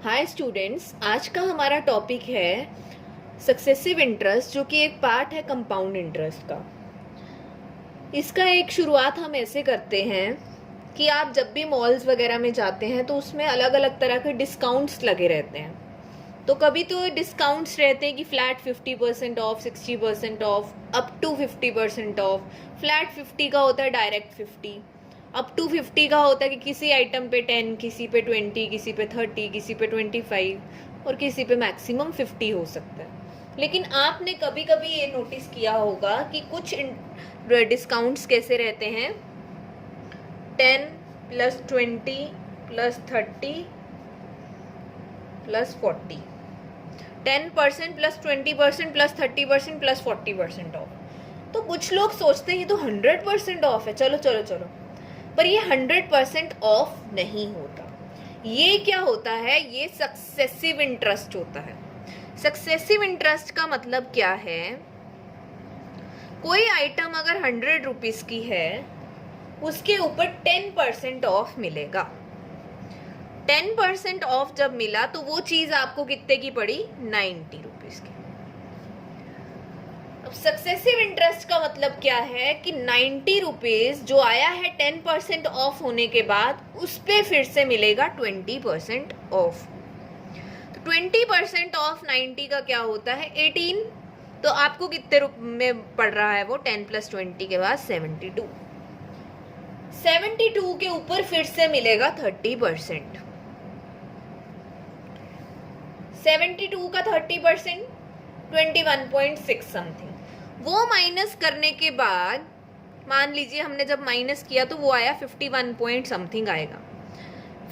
Hi students, आज का हमारा टॉपिक है सक्सेसिव इंटरेस्ट, जो कि एक पार्ट है कंपाउंड इंटरेस्ट का। इसका एक शुरुआत हम ऐसे करते हैं कि आप जब भी मॉल्स वगैरह में जाते हैं तो उसमें अलग अलग तरह के डिस्काउंट्स लगे रहते हैं। तो कभी तो डिस्काउंट्स रहते हैं कि flat 50% off, 60% off, up to 50% off. Flat 50 का होता है डायरेक्ट 50, अप टू 50 का होता है कि किसी आइटम पे 10, किसी पे 20, किसी पे 30, किसी पे 25 और किसी पे मैक्सिमम 50 हो सकता है। लेकिन आपने कभी कभी ये नोटिस किया होगा कि कुछ डिस्काउंट्स कैसे रहते हैं, 10 plus 20 plus 30 plus 40, 10% plus 20% plus 30% plus 40% of. तो कुछ लोग सोचते हैं ये तो 100% ऑफ है, चलो चलो चलो, पर ये 100% ऑफ नहीं होता। ये क्या होता है? ये सक्सेसिव इंटरेस्ट होता है। सक्सेसिव इंटरेस्ट का मतलब क्या है? कोई आइटम अगर 100 रुपीज की है, उसके ऊपर 10% ऑफ मिलेगा। 10% ऑफ जब मिला तो वो चीज आपको कितने की पड़ी? 90 रुपीज की। अब सक्सेसिव इंटरेस्ट का मतलब क्या है कि 90 रुपीज जो आया है 10% ऑफ होने के बाद, उस पे फिर से मिलेगा 20% ऑफ। तो 20% ऑफ 90 का क्या होता है? 18। तो आपको कितने रुपए में पड़ रहा है वो? 10 प्लस 20 के बाद 72। 72 के ऊपर फिर से मिलेगा 30%। 72 का 30% 21.6 समथिंग। वो माइनस करने के बाद मान लीजिए हमने जब माइनस किया तो वो आया 51 पॉइंट समथिंग आएगा।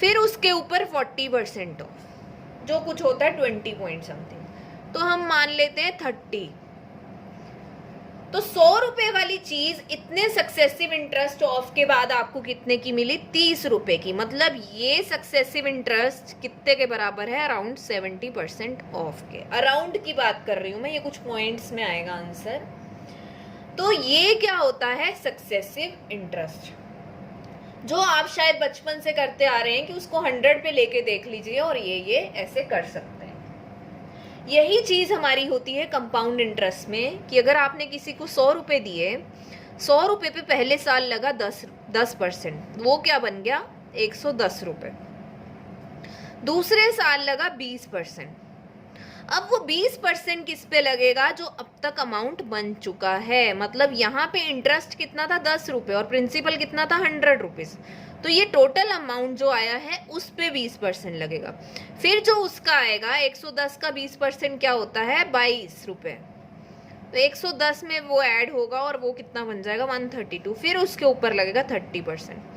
फिर उसके ऊपर 40% ऑफ, जो कुछ होता है 20 पॉइंट समथिंग, तो हम मान लेते हैं 30। तो 100 रुपए वाली चीज इतने सक्सेसिव इंटरेस्ट ऑफ के बाद आपको कितने की मिली? 30 रुपए की। मतलब ये सक्सेसिव इंटरेस्ट कितने के बराबर है? अराउंड 70% ऑफ के। अराउंड की बात कर रही हूं मैं, ये कुछ पॉइंट्स में आएगा आंसर। तो ये क्या होता है? सक्सेसिव इंटरेस्ट, जो आप शायद बचपन से करते आ रहे हैं कि उसको 100 पे लेके देख लीजिए और ये ऐसे कर सकते हैं। यही चीज हमारी होती है कंपाउंड इंटरेस्ट में, कि अगर आपने किसी को 100 रुपए दिए, 100 रुपए पे पहले साल लगा 10%, वो क्या बन गया? 110 रुपए। दूसरे साल लगा 20%। अब वो 20% किस पे लगेगा? जो अब तक अमाउंट बन चुका है। मतलब यहाँ पे इंटरेस्ट कितना था? 10 रुपए, और प्रिंसिपल कितना था? 100 रुपीज। तो ये टोटल अमाउंट जो आया है उस पे 20% लगेगा। फिर जो उसका आएगा 110 का 20% क्या होता है? 22 रुपए। तो 110 में वो ऐड होगा और वो कितना बन जाएगा? 132। फिर उसके ऊपर लगेगा 30%।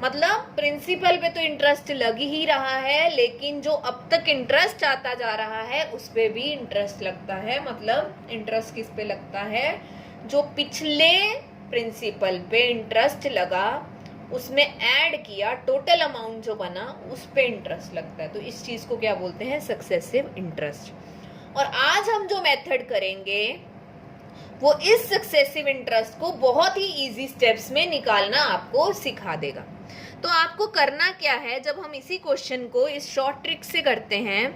मतलब प्रिंसिपल पे तो इंटरेस्ट लग ही रहा है, लेकिन जो अब तक इंटरेस्ट आता जा रहा है उस पे भी इंटरेस्ट लगता है। मतलब इंटरेस्ट किस पे लगता है? जो पिछले प्रिंसिपल पे इंटरेस्ट लगा, उसमें ऐड किया, टोटल अमाउंट जो बना, उस पे इंटरेस्ट लगता है। तो इस चीज को क्या बोलते हैं? Successive interest. और आज हम जो मेथड करेंगे वो इस सक्सेसिव इंटरेस्ट को बहुत ही इजी स्टेप्स में निकालना आपको सिखा देगा। तो आपको करना क्या है, जब हम इसी क्वेश्चन को इस शॉर्ट ट्रिक से करते हैं,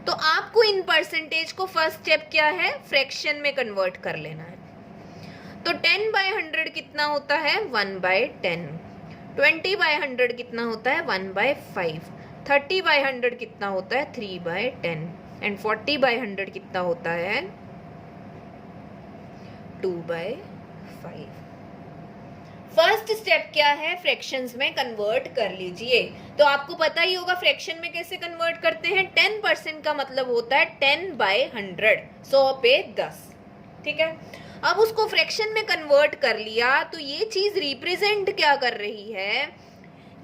तो आपको इन परसेंटेज को फर्स्ट स्टेप क्या है? फ्रैक्शन में कन्वर्ट कर लेना है। तो 10/100 कितना होता है? 1/10। 20/100 कितना होता है? 1/5। 30/100 कितना होता है? 3/10। एंड 40/100 कितना होता है? 2/5। फर्स्ट स्टेप क्या है? फ्रैक्शंस में कन्वर्ट कर लीजिए। तो आपको पता ही होगा फ्रैक्शन में कैसे कन्वर्ट करते हैं। 10% का मतलब होता है 10/100, 100 पे 10। ठीक है, अब उसको फ्रैक्शन में कन्वर्ट कर लिया, तो ये चीज रिप्रेजेंट क्या कर रही है?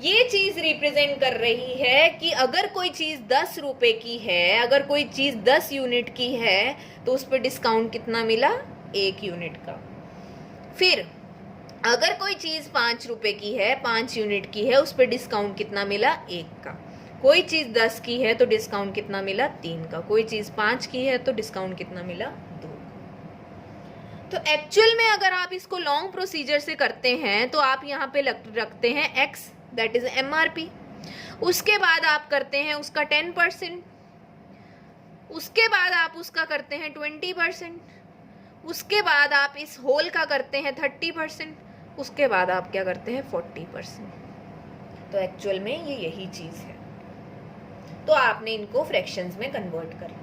ये चीज रिप्रेजेंट कर रही है कि अगर कोई चीज 10 रुपए की है, अगर कोई चीज 10 यूनिट की है, तो उस पर डिस्काउंट कितना मिला? 1 यूनिट का। फिर अगर कोई चीज 5 रुपए की है, 5 यूनिट की है, उस पर डिस्काउंट कितना मिला? 1 का। कोई चीज 10 की है तो डिस्काउंट कितना मिला? 3 का। कोई चीज 5 की है तो डिस्काउंट कितना मिला? 2। तो एक्चुअल में अगर आप इसको लॉन्ग प्रोसीजर से करते हैं तो आप यहाँ पे रखते हैं x, दैट इज MRP। उसके बाद आप करते हैं उसका 10%, उसके बाद आप उसका करते हैं 20%, उसके बाद आप इस होल का करते हैं 30%, उसके बाद आप क्या करते हैं 40%। तो एक्चुअल में ये यही चीज़ है। तो आपने इनको फ्रैक्शंस में कन्वर्ट कर लिया।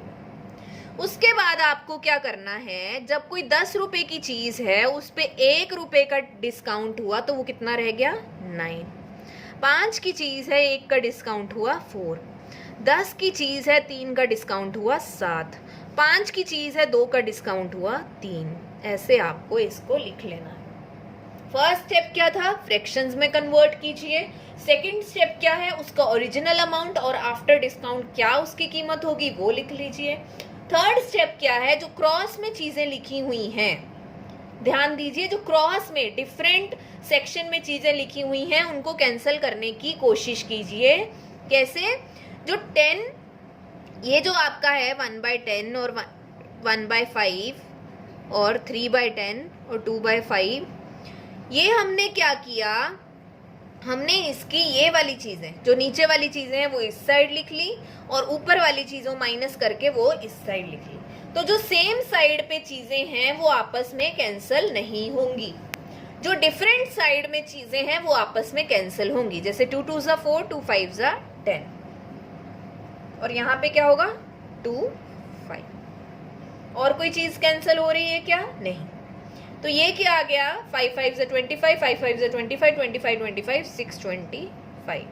उसके बाद आपको क्या करना है, जब कोई 10 रुपए की चीज़ है उस पे 1 रुपए का डिस्काउंट हुआ तो वो कितना रह गया 9। 5 की चीज़ है 1 का डिस्काउंट हुआ 4। 10 की चीज़ है 3 का डिस्काउंट हुआ 7। 5 की चीज़ है 2 का डिस्काउंट हुआ 3। ऐसे आपको इसको लिख लेना है। फर्स्ट स्टेप क्या था, फ्रैक्शंस में कन्वर्ट कीजिए। सेकंड स्टेप क्या है, उसका ओरिजिनल अमाउंट और आफ्टर डिस्काउंट क्या उसकी कीमत होगी वो लिख लीजिए। थर्ड स्टेप क्या है, जो क्रॉस में चीजें लिखी हुई हैं, ध्यान दीजिए, जो क्रॉस में डिफरेंट सेक्शन में चीजें लिखी हुई हैं उनको कैंसिल करने की कोशिश कीजिए। कैसे, जो 10, ये जो आपका है 1/10 और 1/5 और 3/10 और 2/5, ये हमने क्या किया, हमने इसकी ये वाली चीजें, जो नीचे वाली चीजें हैं वो इस साइड लिख ली और ऊपर वाली चीजों माइनस करके वो इस साइड लिख ली। तो जो सेम साइड पे चीजें हैं वो आपस में कैंसिल नहीं होंगी, जो डिफरेंट साइड में चीजें हैं वो आपस में कैंसिल होंगी। जैसे 2 2 ज़ा 4, 2 5 ज़ा 10, और यहाँ पे क्या होगा 2 5। और कोई चीज कैंसिल हो रही है क्या, नहीं। तो ये क्या आ गया, 5 5 ज़ा 25, 5 5 ज़ा 25, 25 25 6 25,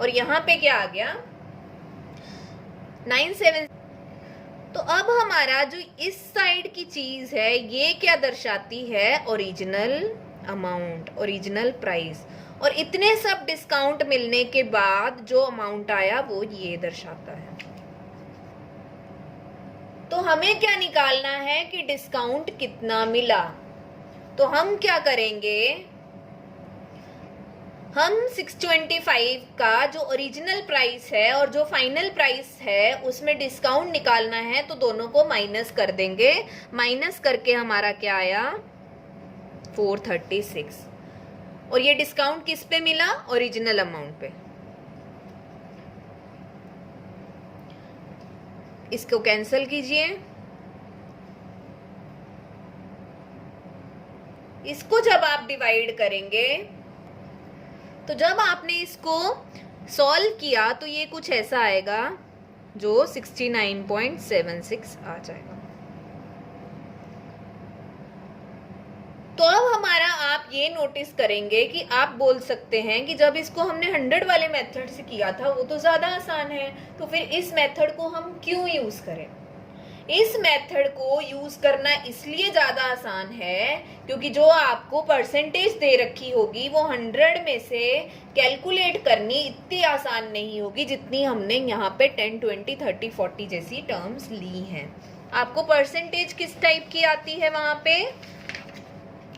और यहाँ पे क्या आ गया 9 7। तो अब हमारा जो इस साइड की चीज है ये क्या दर्शाती है, ओरिजिनल अमाउंट, ओरिजिनल प्राइस, और इतने सब डिस्काउंट मिलने के बाद जो अमाउंट आया वो ये दर्शाता है। तो हमें क्या निकालना है कि डिस्काउंट कितना मिला। तो हम क्या करेंगे, हम 625 का जो ओरिजिनल प्राइस है और जो फाइनल प्राइस है उसमें डिस्काउंट निकालना है, तो दोनों को माइनस कर देंगे। माइनस करके हमारा क्या आया 436, और ये डिस्काउंट किस पे मिला, ओरिजिनल अमाउंट पे। इसको कैंसिल कीजिए, इसको जब आप डिवाइड करेंगे तो जब आपने इसको सॉल्व किया तो ये कुछ ऐसा आएगा जो 69.76 आ जाएगा। तो अब हमारा आप ये नोटिस करेंगे कि आप बोल सकते हैं कि जब इसको हमने 100 वाले मेथड से किया था वो तो ज्यादा आसान है, तो फिर इस मेथड को हम क्यों यूज करें। इस मेथड को यूज करना इसलिए ज्यादा आसान है क्योंकि जो आपको परसेंटेज दे रखी होगी वो 100 में से कैलकुलेट करनी इतनी आसान नहीं होगी जितनी हमने यहाँ पे 10 20 30 40 जैसी टर्म्स ली हैं। आपको परसेंटेज किस टाइप की आती है वहां पे।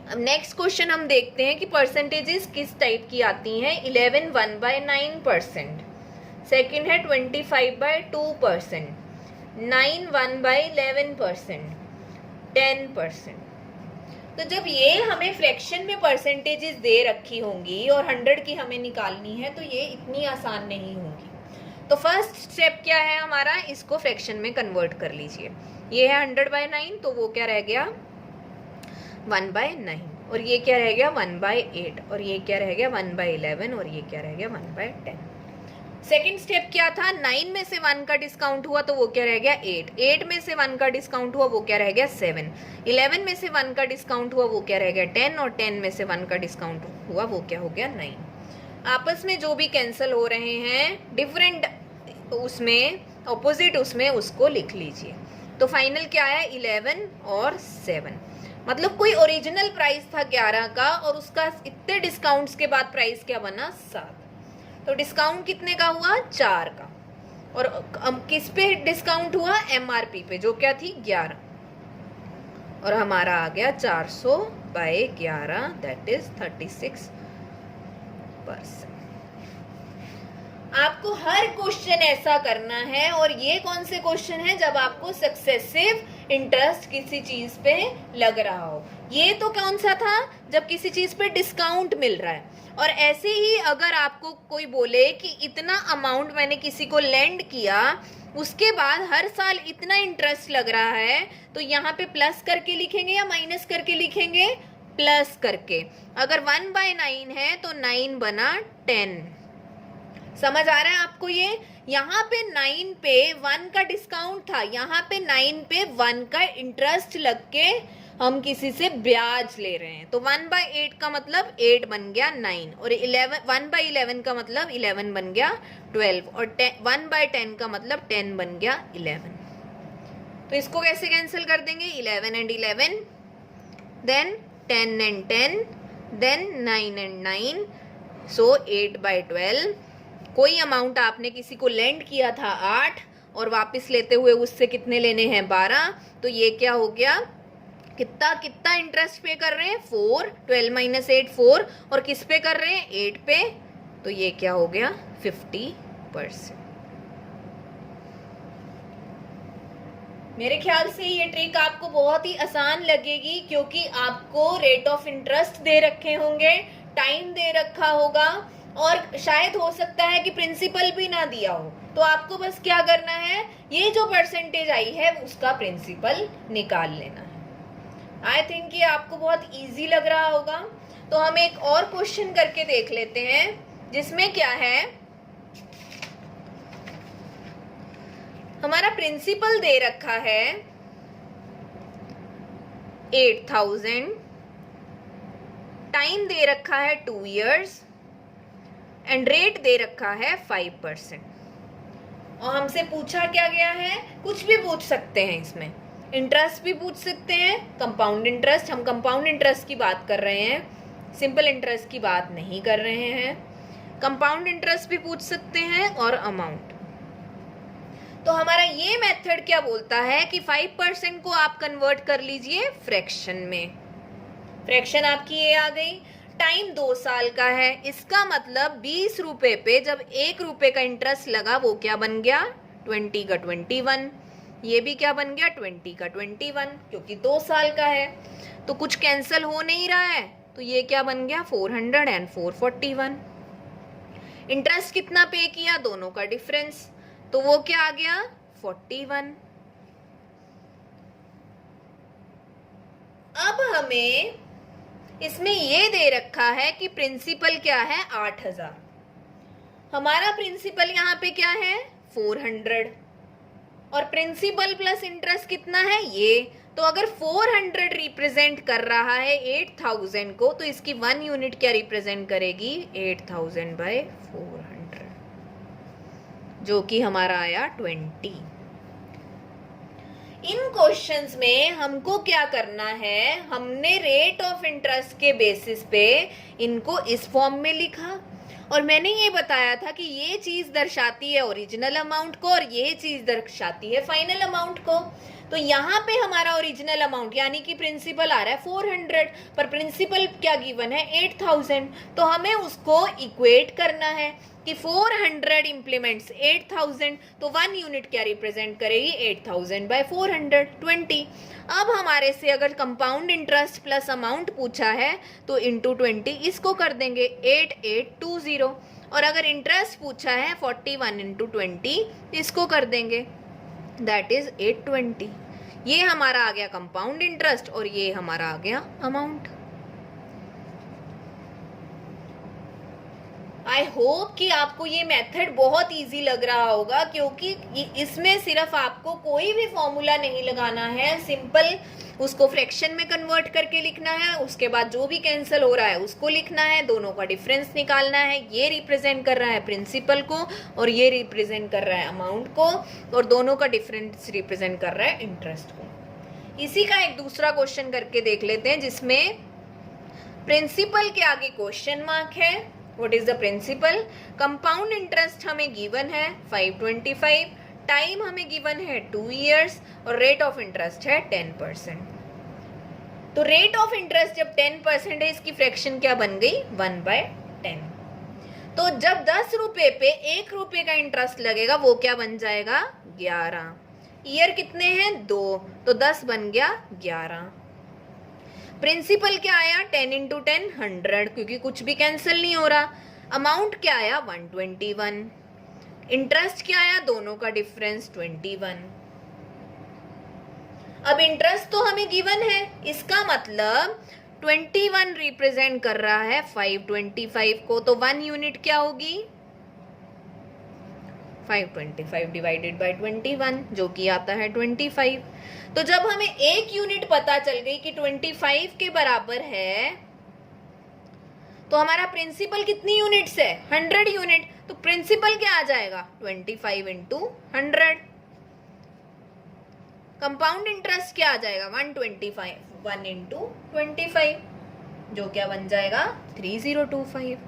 अब नेक्स्ट क्वेश्चन हम देखते हैं कि परसेंटेजेस किस टाइप की आती हैं। 11 1/9%, सेकेंड है 25/2%, 9 1/11%, 10%। तो जब ये हमें फ्रैक्शन में परसेंटेजेस दे रखी होंगी और 100 की हमें निकालनी है तो ये इतनी आसान नहीं होगी। तो फर्स्ट स्टेप क्या है हमारा, इसको फ्रैक्शन में कन्वर्ट कर लीजिए। ये है 100/9, तो वो क्या रह गया 1/9, और ये क्या रह गया 1/8, और ये क्या रह गया 1/11, और ये क्या रह गया 1/10। सेकेंड स्टेप क्या था, 9 में से 1 का डिस्काउंट हुआ तो वो क्या रह गया 8, 8 में से 1 का डिस्काउंट हुआ वो क्या रह गया 7, 11 में से 1 का डिस्काउंट हुआ वो क्या रह गया 10, और 10 में से 1 का डिस्काउंट हुआ वो क्या हो गया 9। आपस में जो भी कैंसिल हो रहे हैं डिफरेंट उसमें ऑपोजिट उसमें उसको लिख लीजिए। तो फाइनल क्या है 11 और 7, मतलब कोई ओरिजिनल प्राइस था 11 का और उसका इतने डिस्काउंट्स के बाद प्राइस क्या बना 7। तो डिस्काउंट कितने का हुआ 4 का, और किस पे डिस्काउंट हुआ एमआरपी पे जो क्या थी 11, और हमारा आ गया 400/11 दैट इज 36%। आपको हर क्वेश्चन ऐसा करना है, और ये कौन से क्वेश्चन है जब आपको सक्सेसिव इंटरेस्ट किसी चीज पे लग रहा हो। ये तो कौन सा था जब किसी चीज पे डिस्काउंट मिल रहा है। और ऐसे ही अगर आपको कोई बोले कि इतना अमाउंट मैंने किसी को लेंड किया उसके बाद हर साल इतना इंटरेस्ट लग रहा है, तो यहाँ पे प्लस करके लिखेंगे या माइनस करके लिखेंगे? प्लस करके। अगर 1/9 है तो 9 बना 10। समझ आ रहा है आपको ये? यहाँ पे 9 पे 1 का डिस्काउंट था, यहाँ पे 9 पे 1 का इंटरेस्ट लग के हम किसी से ब्याज ले रहे हैं। तो 1/8 का मतलब 8 बन गया 9, और 1/11 का मतलब 11 बन गया 12, और 1/10 का मतलब 10 बन गया 11। तो इसको कैसे कैंसिल कर देंगे? 11 and 11, then 10 and 10, then 9 and 9, so 8/12। कोई अमाउंट आपने किसी को लेंड किया था 8, और वापस लेते हुए उससे कितने लेने हैं? 12। तो ये क्या हो गया? कितना इंटरेस्ट पे कर रहे हैं? 4। 12 - 8 4, और किस पे कर रहे हैं? 8 पे। तो ये क्या हो गया? 50%। मेरे ख्याल से ये ट्रिक आपको बहुत ही आसान लगेगी, क्योंकि आपको रेट ऑफ इंटरेस्ट दे रखे होंगे, टाइम दे रखा होगा, और शायद हो सकता है कि प्रिंसिपल भी ना दिया हो। तो आपको बस क्या करना है, ये जो परसेंटेज आई है उसका प्रिंसिपल निकाल लेना है। आई थिंक ये आपको बहुत इजी लग रहा होगा। तो हम एक और क्वेश्चन करके देख लेते हैं, जिसमें क्या है, हमारा प्रिंसिपल दे रखा है 8000, टाइम दे रखा है 2 years, एंड रेट दे रखा है 5%। और हमसे पूछा क्या गया है? कुछ भी पूछ सकते हैं इसमें, इंटरेस्ट भी पूछ सकते हैं, कंपाउंड इंटरेस्ट, हम कंपाउंड इंटरेस्ट की बात कर रहे हैं, सिंपल इंटरेस्ट की बात नहीं कर रहे हैं। कंपाउंड इंटरेस्ट भी पूछ सकते हैं, और अमाउंट। तो हमारा ये मेथड क्या बोलता है कि 5% को आप कन्वर्ट कर लीजिए फ्रैक्शन में। फ्रैक्शन आपकी ये आ गई। टाइम 2 साल का है, इसका मतलब 20 रुपए पे जब 1 रुपए का इंटरेस्ट लगा, वो क्या बन गया? 20 का 21। ये भी क्या बन गया? 20 का 21, क्योंकि 2 साल का है। तो कुछ कैंसिल हो नहीं रहा है, तो ये क्या बन गया? 400 and 441। इंटरेस्ट कितना पे किया? दोनों का डिफरेंस, तो वो क्या आ गया? 41। अब हमें इसमें ये दे रखा है कि प्रिंसिपल क्या है? 8000। हमारा प्रिंसिपल यहाँ पे क्या है? 400, और प्रिंसिपल प्लस इंटरेस्ट कितना है? ये। तो अगर 400 रिप्रेजेंट कर रहा है 8000 को, तो इसकी 1 यूनिट क्या रिप्रेजेंट करेगी? 8000/400, जो कि हमारा आया 20। इन क्वेश्चंस में हमको क्या करना है, हमने रेट ऑफ इंटरेस्ट के बेसिस पे इनको इस फॉर्म में लिखा, और मैंने ये बताया था कि ये चीज दर्शाती है ओरिजिनल अमाउंट को, और ये चीज दर्शाती है फाइनल अमाउंट को। तो यहाँ पे हमारा ओरिजिनल अमाउंट यानी कि प्रिंसिपल आ रहा है 400, पर प्रिंसिपल क्या गिवन है? 8000। तो हमें उसको इक्वेट करना है कि 400 इंप्लीमेंट्स 8000, तो 1 यूनिट क्या रिप्रेजेंट करेगी? 8000/400, 20। अब हमारे से अगर कंपाउंड इंटरेस्ट प्लस अमाउंट पूछा है, तो इंटू 20 इसको कर देंगे 8820, और अगर इंटरेस्ट पूछा है 41 इंटू 20 इसको कर देंगे, दैट इज 820। ये हमारा आ गया कंपाउंड इंटरेस्ट, और ये हमारा आ गया अमाउंट। आई होप कि आपको ये मेथड बहुत इजी लग रहा होगा, क्योंकि इसमें सिर्फ आपको कोई भी फॉर्मूला नहीं लगाना है, सिंपल उसको फ्रैक्शन में कन्वर्ट करके लिखना है, उसके बाद जो भी कैंसिल हो रहा है उसको लिखना है, दोनों का डिफरेंस निकालना है। ये रिप्रेजेंट कर रहा है प्रिंसिपल को, और ये रिप्रेजेंट कर रहा है अमाउंट को, और दोनों का डिफरेंस रिप्रेजेंट कर रहा है इंटरेस्ट को। इसी का एक दूसरा क्वेश्चन करके देख लेते हैं, जिसमें प्रिंसिपल के आगे क्वेश्चन मार्क है। What is the principal? Compound interest हमें गिवन है 525, टाइम हमें गिवन है 2 years, और रेट ऑफ इंटरेस्ट है 10%। तो रेट ऑफ इंटरेस्ट जब 10% है, इसकी फ्रैक्शन क्या बन गई? 1/10। तो जब 10 रुपए पे 1 रुपए का इंटरेस्ट लगेगा, वो क्या बन जाएगा? 11। ईयर कितने हैं? 2, तो 10 बन गया 11। प्रिंसिपल क्या आया? 10 इंटू 10 100, क्योंकि कुछ भी कैंसिल नहीं हो रहा। अमाउंट क्या आया? 121। इंटरेस्ट क्या आया, दोनों का डिफरेंस 21। अब इंटरेस्ट तो हमें गिवन है, इसका मतलब 21 रिप्रेजेंट कर रहा है 525 को, तो 1 यूनिट क्या होगी, 525 डिवाइडेड बाय 21 जो कि आता है 25। तो जब हमें एक यूनिट पता चल गई कि 25 के बराबर है, तो हमारा प्रिंसिपल कितनी यूनिट्स है, 100 यूनिट। तो प्रिंसिपल क्या आ जाएगा, 25 इंटू 100। कंपाउंड इंटरेस्ट क्या आ जाएगा, 125, 1 इंटू 25, जो क्या बन जाएगा 3025।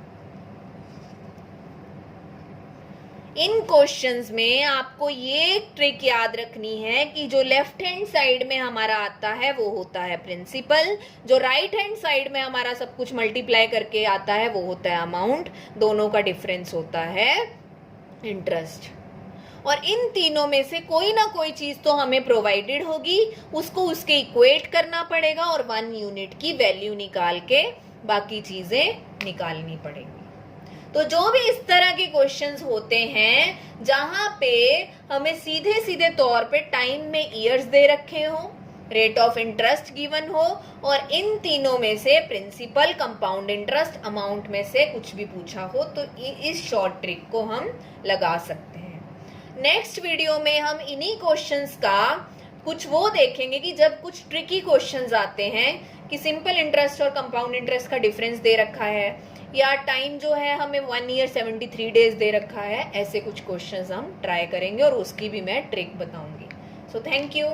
इन क्वेश्चंस में आपको ये ट्रिक याद रखनी है कि जो लेफ्ट हैंड साइड में हमारा आता है वो होता है प्रिंसिपल, जो राइट हैंड साइड में हमारा सब कुछ मल्टीप्लाई करके आता है वो होता है अमाउंट, दोनों का डिफरेंस होता है इंटरेस्ट। और इन तीनों में से कोई ना कोई चीज तो हमें प्रोवाइडेड होगी, उसको उसके इक्वेट करना पड़ेगा और 1 यूनिट की वैल्यू निकाल के बाकी चीजें निकालनी पड़ेगी। तो जो भी इस तरह के क्वेश्चंस होते हैं जहां पे हमें सीधे सीधे तौर पे टाइम में ईयर्स दे रखे हो, रेट ऑफ इंटरेस्ट गिवन हो और इन तीनों में से प्रिंसिपल, कंपाउंड इंटरेस्ट, अमाउंट में से कुछ भी पूछा हो, तो इस शॉर्ट ट्रिक को हम लगा सकते हैं। नेक्स्ट वीडियो में हम इन्हीं क्वेश्चंस का कुछ वो देखेंगे कि जब कुछ ट्रिकी क्वेश्चंस आते हैं कि सिंपल इंटरेस्ट और कंपाउंड इंटरेस्ट का डिफरेंस दे रखा है या टाइम जो है हमें 1 ईयर 73 डेज दे रखा है, ऐसे कुछ क्वेश्चंस हम ट्राई करेंगे और उसकी भी मैं ट्रिक बताऊंगी। So thank you.